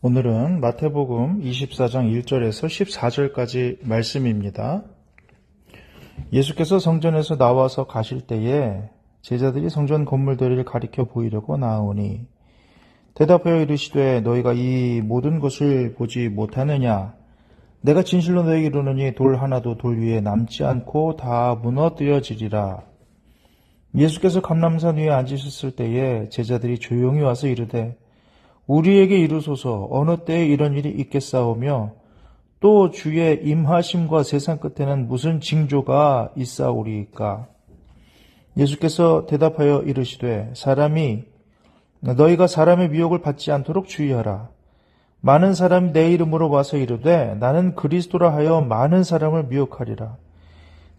오늘은 마태복음 24장 1절에서 14절까지 말씀입니다. 예수께서 성전에서 나와서 가실 때에 제자들이 성전 건물들을 가리켜 보이려고 나아오니 대답하여 이르시되 너희가 이 모든 것을 보지 못하느냐? 내가 진실로 너희에게 이르노니 돌 하나도 돌 위에 남지 않고 다 무너뜨려지리라. 예수께서 감람산 위에 앉으셨을 때에 제자들이 조용히 와서 이르되 우리에게 이르소서 어느 때에 이런 일이 있겠사오며 또 주의 임하심과 세상 끝에는 무슨 징조가 있사오리이까? 예수께서 대답하여 이르시되 너희가 사람의 미혹을 받지 않도록 주의하라. 많은 사람이 내 이름으로 와서 이르되 나는 그리스도라 하여 많은 사람을 미혹하리라.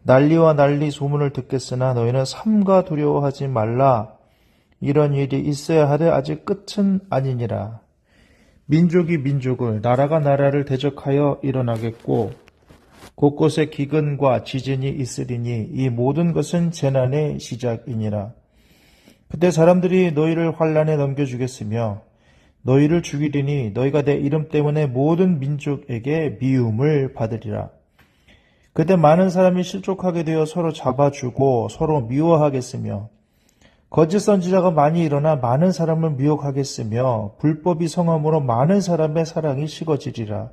난리와 난리 소문을 듣겠으나 너희는 삼가 두려워하지 말라. 이런 일이 있어야 하되 아직 끝은 아니니라. 민족이 민족을, 나라가 나라를 대적하여 일어나겠고 곳곳에 기근과 지진이 있으리니 이 모든 것은 재난의 시작이니라. 그때 사람들이 너희를 환난에 넘겨주겠으며 너희를 죽이리니 너희가 내 이름 때문에 모든 민족에게 미움을 받으리라. 그때 많은 사람이 실족하게 되어 서로 잡아주고 서로 미워하겠으며 거짓 선지자가 많이 일어나 많은 사람을 미혹하겠으며 불법이 성함으로 많은 사람의 사랑이 식어지리라.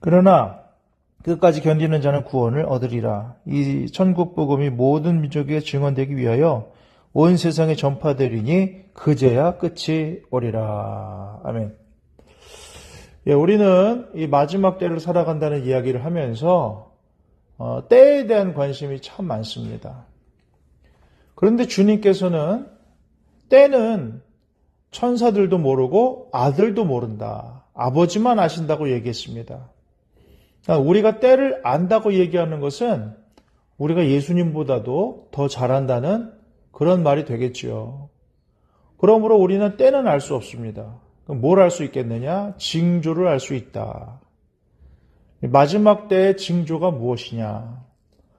그러나 끝까지 견디는 자는 구원을 얻으리라. 이 천국 복음이 모든 민족에게 증언되기 위하여 온 세상에 전파되리니 그제야 끝이 오리라. 아멘. 우리는 이 마지막 때를 살아간다는 이야기를 하면서 때에 대한 관심이 참 많습니다. 그런데 주님께서는 때는 천사들도 모르고 아들도 모른다. 아버지만 아신다고 얘기했습니다. 우리가 때를 안다고 얘기하는 것은 우리가 예수님보다도 더 잘한다는 그런 말이 되겠죠. 그러므로 우리는 때는 알 수 없습니다. 그럼 뭘 알 수 있겠느냐? 징조를 알 수 있다. 마지막 때의 징조가 무엇이냐?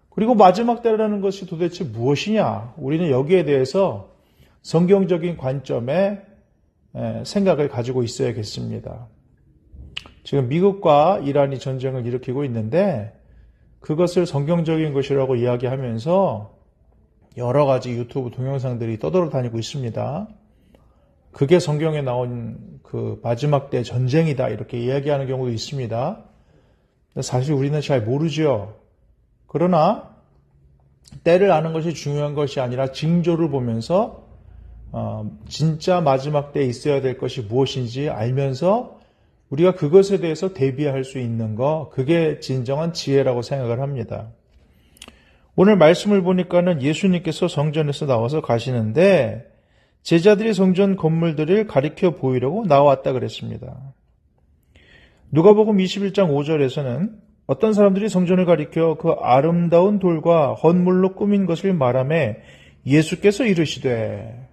그리고 마지막 때라는 것이 도대체 무엇이냐? 우리는 여기에 대해서 성경적인 관점의 생각을 가지고 있어야겠습니다. 지금 미국과 이란이 전쟁을 일으키고 있는데 그것을 성경적인 것이라고 이야기하면서 여러 가지 유튜브 동영상들이 떠돌아다니고 있습니다. 그게 성경에 나온 그 마지막 때 전쟁이다 이렇게 이야기하는 경우도 있습니다. 사실 우리는 잘 모르죠. 그러나 때를 아는 것이 중요한 것이 아니라 징조를 보면서 진짜 마지막 때에 있어야 될 것이 무엇인지 알면서 우리가 그것에 대해서 대비할 수 있는 것, 그게 진정한 지혜라고 생각을 합니다. 오늘 말씀을 보니까는 예수님께서 성전에서 나와서 가시는데 제자들이 성전 건물들을 가리켜 보이려고 나왔다 그랬습니다. 누가복음 21장 5절에서는 어떤 사람들이 성전을 가리켜 그 아름다운 돌과 헌물로 꾸민 것을 말하며 예수께서 이르시되,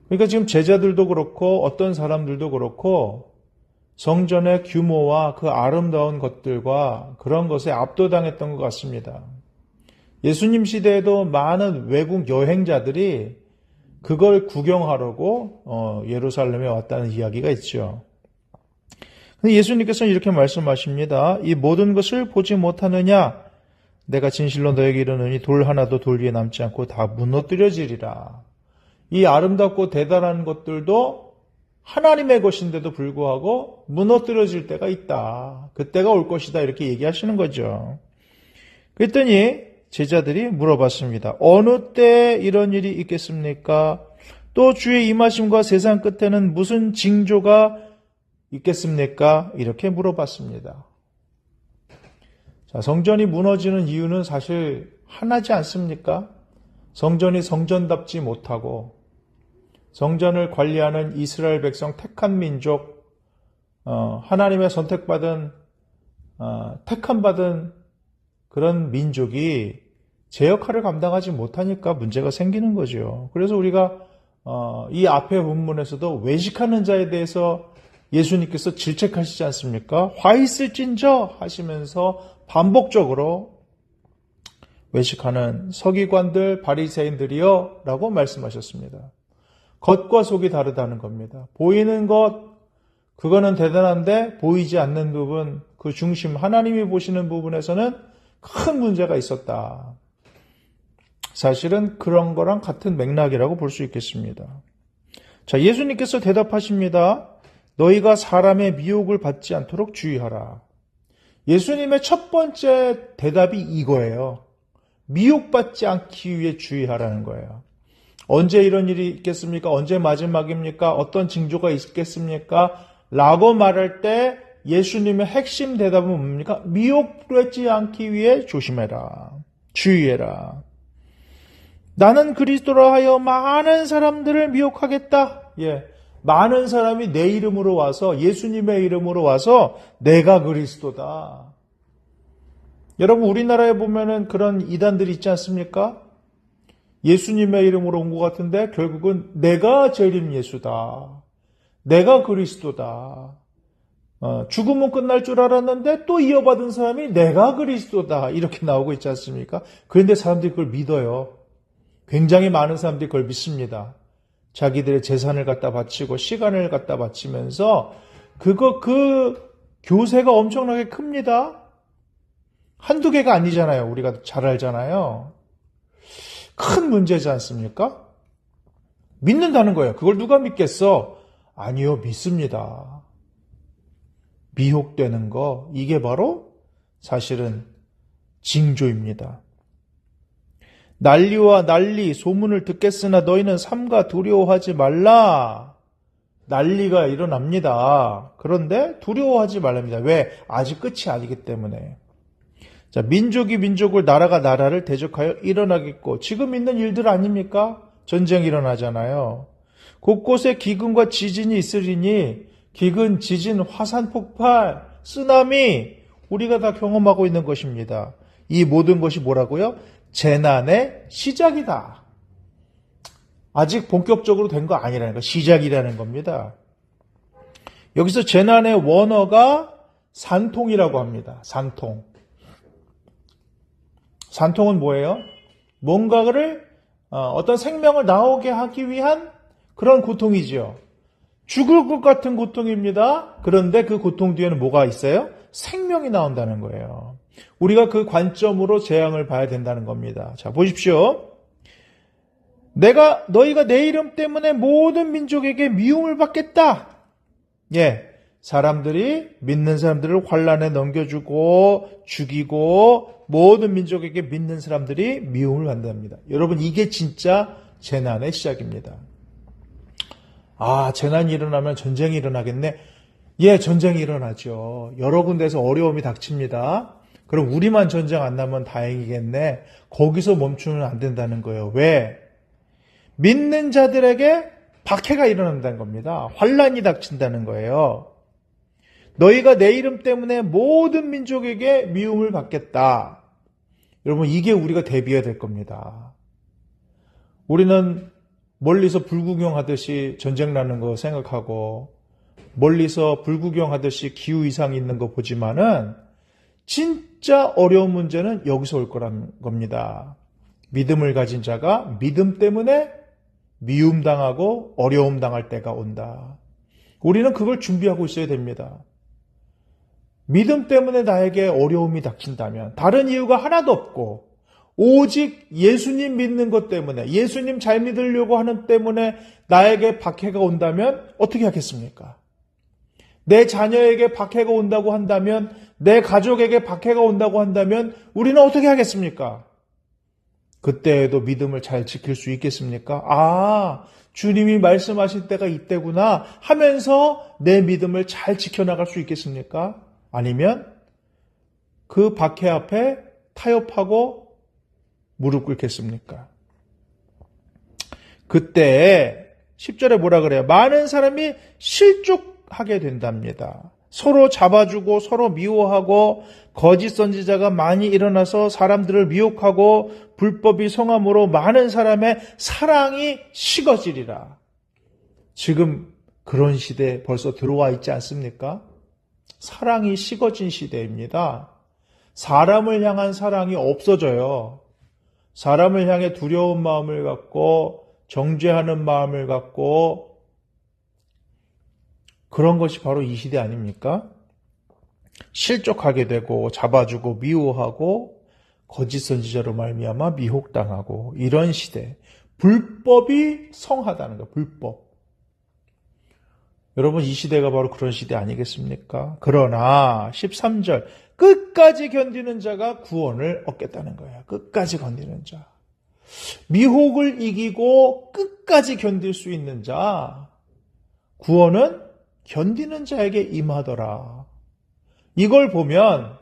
그러니까 지금 제자들도 그렇고 어떤 사람들도 그렇고 성전의 규모와 그 아름다운 것들과 그런 것에 압도당했던 것 같습니다. 예수님 시대에도 많은 외국 여행자들이 그걸 구경하려고 예루살렘에 왔다는 이야기가 있죠. 근데 예수님께서는 이렇게 말씀하십니다. 이 모든 것을 보지 못하느냐? 내가 진실로 너에게 이르노니 돌 하나도 돌 위에 남지 않고 다 무너뜨려지리라. 이 아름답고 대단한 것들도 하나님의 것인데도 불구하고 무너뜨려질 때가 있다. 그때가 올 것이다. 이렇게 얘기하시는 거죠. 그랬더니 제자들이 물어봤습니다. 어느 때 이런 일이 있겠습니까? 또 주의 임하심과 세상 끝에는 무슨 징조가 있겠습니까? 이렇게 물어봤습니다. 자, 성전이 무너지는 이유는 사실 하나지 않습니까? 성전이 성전답지 못하고 성전을 관리하는 이스라엘 백성 택한 민족, 하나님의 선택받은 택함받은 그런 민족이 제 역할을 감당하지 못하니까 문제가 생기는 거죠. 그래서 우리가 이 앞의 본문에서도 외식하는 자에 대해서 예수님께서 질책하시지 않습니까? 화 있을진저 하시면서 반복적으로 외식하는 서기관들, 바리새인들이여 라고 말씀하셨습니다. 겉과 속이 다르다는 겁니다. 보이는 것, 그거는 대단한데 보이지 않는 부분, 그 중심, 하나님이 보시는 부분에서는 큰 문제가 있었다. 사실은 그런 거랑 같은 맥락이라고 볼 수 있겠습니다. 자, 예수님께서 대답하십니다. 너희가 사람의 미혹을 받지 않도록 주의하라. 예수님의 첫 번째 대답이 이거예요. 미혹받지 않기 위해 주의하라는 거예요. 언제 이런 일이 있겠습니까? 언제 마지막입니까? 어떤 징조가 있겠습니까? 라고 말할 때 예수님의 핵심 대답은 뭡니까? 미혹되지 않기 위해 조심해라. 주의해라. 나는 그리스도라 하여 많은 사람들을 미혹하겠다. 예. 많은 사람이 내 이름으로 와서, 예수님의 이름으로 와서 내가 그리스도다. 여러분, 우리나라에 보면은 그런 이단들이 있지 않습니까? 예수님의 이름으로 온 것 같은데 결국은 내가 재림 예수다. 내가 그리스도다. 죽으면 끝날 줄 알았는데 또 이어받은 사람이 내가 그리스도다. 이렇게 나오고 있지 않습니까? 그런데 사람들이 그걸 믿어요. 굉장히 많은 사람들이 그걸 믿습니다. 자기들의 재산을 갖다 바치고 시간을 갖다 바치면서 그 교세가 엄청나게 큽니다. 한두 개가 아니잖아요. 우리가 잘 알잖아요. 큰 문제지 않습니까? 믿는다는 거예요. 그걸 누가 믿겠어? 아니요, 믿습니다. 미혹되는 거, 이게 바로 사실은 징조입니다. 난리와 난리, 소문을 듣겠으나 너희는 삼가 두려워하지 말라. 난리가 일어납니다. 그런데 두려워하지 말랍니다. 왜? 아직 끝이 아니기 때문에. 자, 민족이 민족을, 나라가 나라를 대적하여 일어나겠고, 지금 있는 일들 아닙니까? 전쟁이 일어나잖아요. 곳곳에 기근과 지진이 있으리니, 기근, 지진, 화산 폭발, 쓰나미, 우리가 다 경험하고 있는 것입니다. 이 모든 것이 뭐라고요? 재난의 시작이다. 아직 본격적으로 된 거 아니라는 거, 시작이라는 겁니다. 여기서 재난의 원어가 산통이라고 합니다. 산통. 산통은 뭐예요? 뭔가를 어떤 생명을 나오게 하기 위한 그런 고통이지요. 죽을 것 같은 고통입니다. 그런데 그 고통 뒤에는 뭐가 있어요? 생명이 나온다는 거예요. 우리가 그 관점으로 재앙을 봐야 된다는 겁니다. 자, 보십시오. 너희가 내 이름 때문에 모든 민족에게 미움을 받겠다. 예. 사람들이, 믿는 사람들을 환란에 넘겨주고 죽이고 모든 민족에게 믿는 사람들이 미움을 받는답니다. 여러분, 이게 진짜 재난의 시작입니다. 아, 재난이 일어나면 전쟁이 일어나겠네. 예, 전쟁이 일어나죠. 여러 군데에서 어려움이 닥칩니다. 그럼 우리만 전쟁 안 나면 다행이겠네. 거기서 멈추면 안 된다는 거예요. 왜? 믿는 자들에게 박해가 일어난다는 겁니다. 환란이 닥친다는 거예요. 너희가 내 이름 때문에 모든 민족에게 미움을 받겠다. 여러분, 이게 우리가 대비해야 될 겁니다. 우리는 멀리서 불구경하듯이 전쟁 나는 거 생각하고 멀리서 불구경하듯이 기후이상 있는 거 보지만은 진짜 어려운 문제는 여기서 올 거라는 겁니다. 믿음을 가진 자가 믿음 때문에 미움당하고 어려움 당할 때가 온다. 우리는 그걸 준비하고 있어야 됩니다. 믿음 때문에 나에게 어려움이 닥친다면 다른 이유가 하나도 없고 오직 예수님 믿는 것 때문에, 예수님 잘 믿으려고 하는 때문에 나에게 박해가 온다면 어떻게 하겠습니까? 내 자녀에게 박해가 온다고 한다면, 내 가족에게 박해가 온다고 한다면 우리는 어떻게 하겠습니까? 그때에도 믿음을 잘 지킬 수 있겠습니까? 아, 주님이 말씀하실 때가 이때구나 하면서 내 믿음을 잘 지켜나갈 수 있겠습니까? 아니면 그 박해 앞에 타협하고 무릎 꿇겠습니까? 그때 10절에 뭐라 그래요? 많은 사람이 실족하게 된답니다. 서로 잡아주고 서로 미워하고 거짓 선지자가 많이 일어나서 사람들을 미혹하고 불법이 성함으로 많은 사람의 사랑이 식어지리라. 지금 그런 시대에 벌써 들어와 있지 않습니까? 사랑이 식어진 시대입니다. 사람을 향한 사랑이 없어져요. 사람을 향해 두려운 마음을 갖고 정죄하는 마음을 갖고 그런 것이 바로 이 시대 아닙니까? 실족하게 되고 잡아주고 미워하고 거짓 선지자로 말미암아 미혹당하고 이런 시대. 불법이 성하다는 거예요. 불법. 여러분 이 시대가 바로 그런 시대 아니겠습니까? 그러나 13절 끝까지 견디는 자가 구원을 얻겠다는 거예요. 끝까지 견디는 자. 미혹을 이기고 끝까지 견딜 수 있는 자. 구원은 견디는 자에게 임하더라. 이걸 보면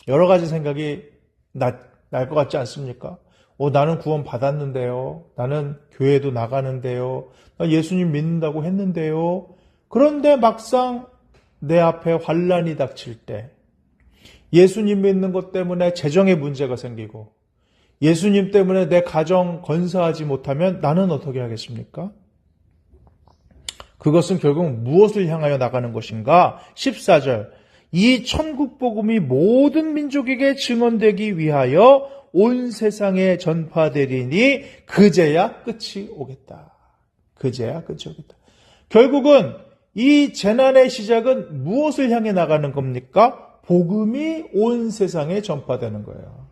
여러 가지 생각이 날 것 같지 않습니까? 나는 구원 받았는데요. 나는 교회도 나가는데요. 나 예수님 믿는다고 했는데요. 그런데 막상 내 앞에 환난이 닥칠 때 예수님 믿는 것 때문에 재정에 문제가 생기고 예수님 때문에 내 가정 건사하지 못하면 나는 어떻게 하겠습니까? 그것은 결국 무엇을 향하여 나가는 것인가? 14절 이 천국 복음이 모든 민족에게 증언되기 위하여 온 세상에 전파되리니 그제야 끝이 오겠다. 그제야 끝이 오겠다. 결국은 이 재난의 시작은 무엇을 향해 나가는 겁니까? 복음이 온 세상에 전파되는 거예요.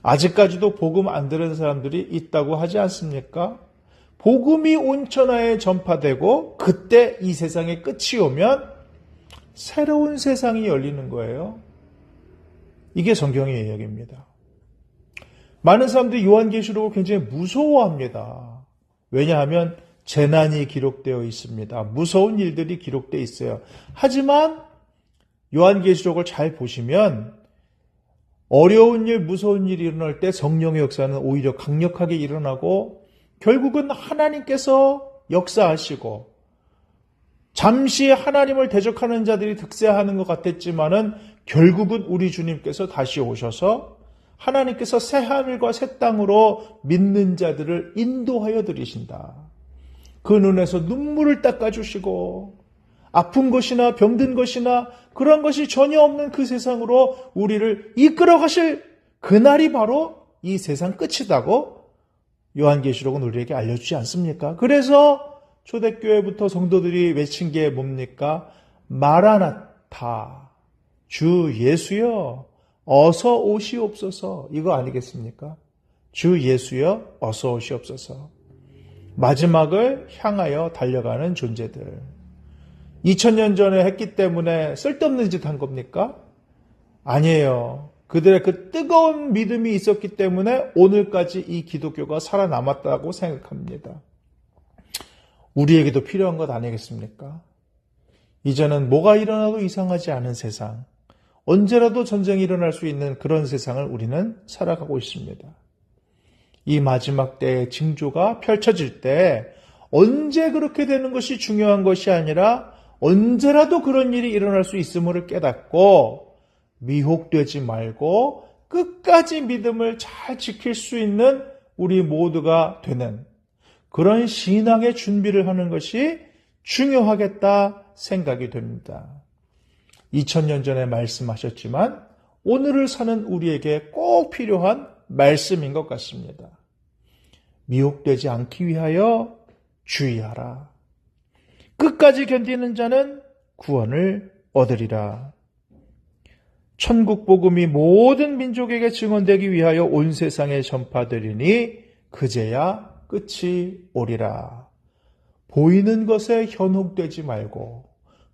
아직까지도 복음 안 들은 사람들이 있다고 하지 않습니까? 복음이 온 천하에 전파되고 그때 이 세상의 끝이 오면 새로운 세상이 열리는 거예요. 이게 성경의 이야기입니다. 많은 사람들이 요한계시록을 굉장히 무서워합니다. 왜냐하면 재난이 기록되어 있습니다. 무서운 일들이 기록되어 있어요. 하지만 요한계시록을 잘 보시면 어려운 일, 무서운 일이 일어날 때 성령의 역사는 오히려 강력하게 일어나고 결국은 하나님께서 역사하시고 잠시 하나님을 대적하는 자들이 득세하는 것 같았지만은 결국은 우리 주님께서 다시 오셔서 하나님께서 새 하늘과 새 땅으로 믿는 자들을 인도하여 들이신다. 그 눈에서 눈물을 닦아주시고 아픈 것이나 병든 것이나 그런 것이 전혀 없는 그 세상으로 우리를 이끌어 가실 그날이 바로 이 세상 끝이다고 요한계시록은 우리에게 알려주지 않습니까? 그래서 초대교회부터 성도들이 외친 게 뭡니까? 마라나타, 주 예수여 어서 오시옵소서. 이거 아니겠습니까? 주 예수여 어서 오시옵소서. 마지막을 향하여 달려가는 존재들. 2000년 전에 했기 때문에 쓸데없는 짓 한 겁니까? 아니에요. 그들의 그 뜨거운 믿음이 있었기 때문에 오늘까지 이 기독교가 살아남았다고 생각합니다. 우리에게도 필요한 것 아니겠습니까? 이제는 뭐가 일어나도 이상하지 않은 세상, 언제라도 전쟁이 일어날 수 있는 그런 세상을 우리는 살아가고 있습니다. 이 마지막 때의 징조가 펼쳐질 때 언제 그렇게 되는 것이 중요한 것이 아니라 언제라도 그런 일이 일어날 수 있음을 깨닫고 미혹되지 말고 끝까지 믿음을 잘 지킬 수 있는 우리 모두가 되는 그런 신앙의 준비를 하는 것이 중요하겠다 생각이 됩니다. 2000년 전에 말씀하셨지만 오늘을 사는 우리에게 꼭 필요한 말씀인 것 같습니다. 미혹되지 않기 위하여 주의하라. 끝까지 견디는 자는 구원을 얻으리라. 천국 복음이 모든 민족에게 증언되기 위하여 온 세상에 전파되리니 그제야 끝이 오리라. 보이는 것에 현혹되지 말고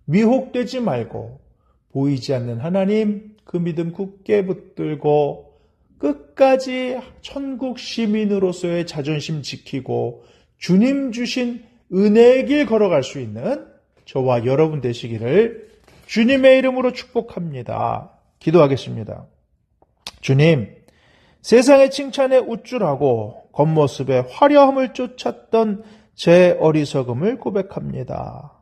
미혹되지 말고 보이지 않는 하나님 그 믿음 굳게 붙들고 끝까지 천국 시민으로서의 자존심 지키고 주님 주신 은혜의 길 걸어갈 수 있는 저와 여러분 되시기를 주님의 이름으로 축복합니다. 기도하겠습니다. 주님, 세상의 칭찬에 우쭐하고 겉모습의 화려함을 쫓았던 제 어리석음을 고백합니다.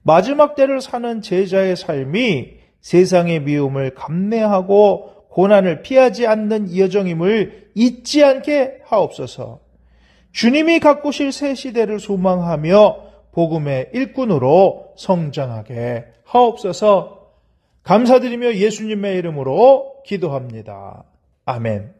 마지막 때를 사는 제자의 삶이 세상의 미움을 감내하고 고난을 피하지 않는 이 여정임을 잊지 않게 하옵소서. 주님이 가꾸실 새 시대를 소망하며 복음의 일꾼으로 성장하게 하옵소서. 감사드리며 예수님의 이름으로 기도합니다. 아멘.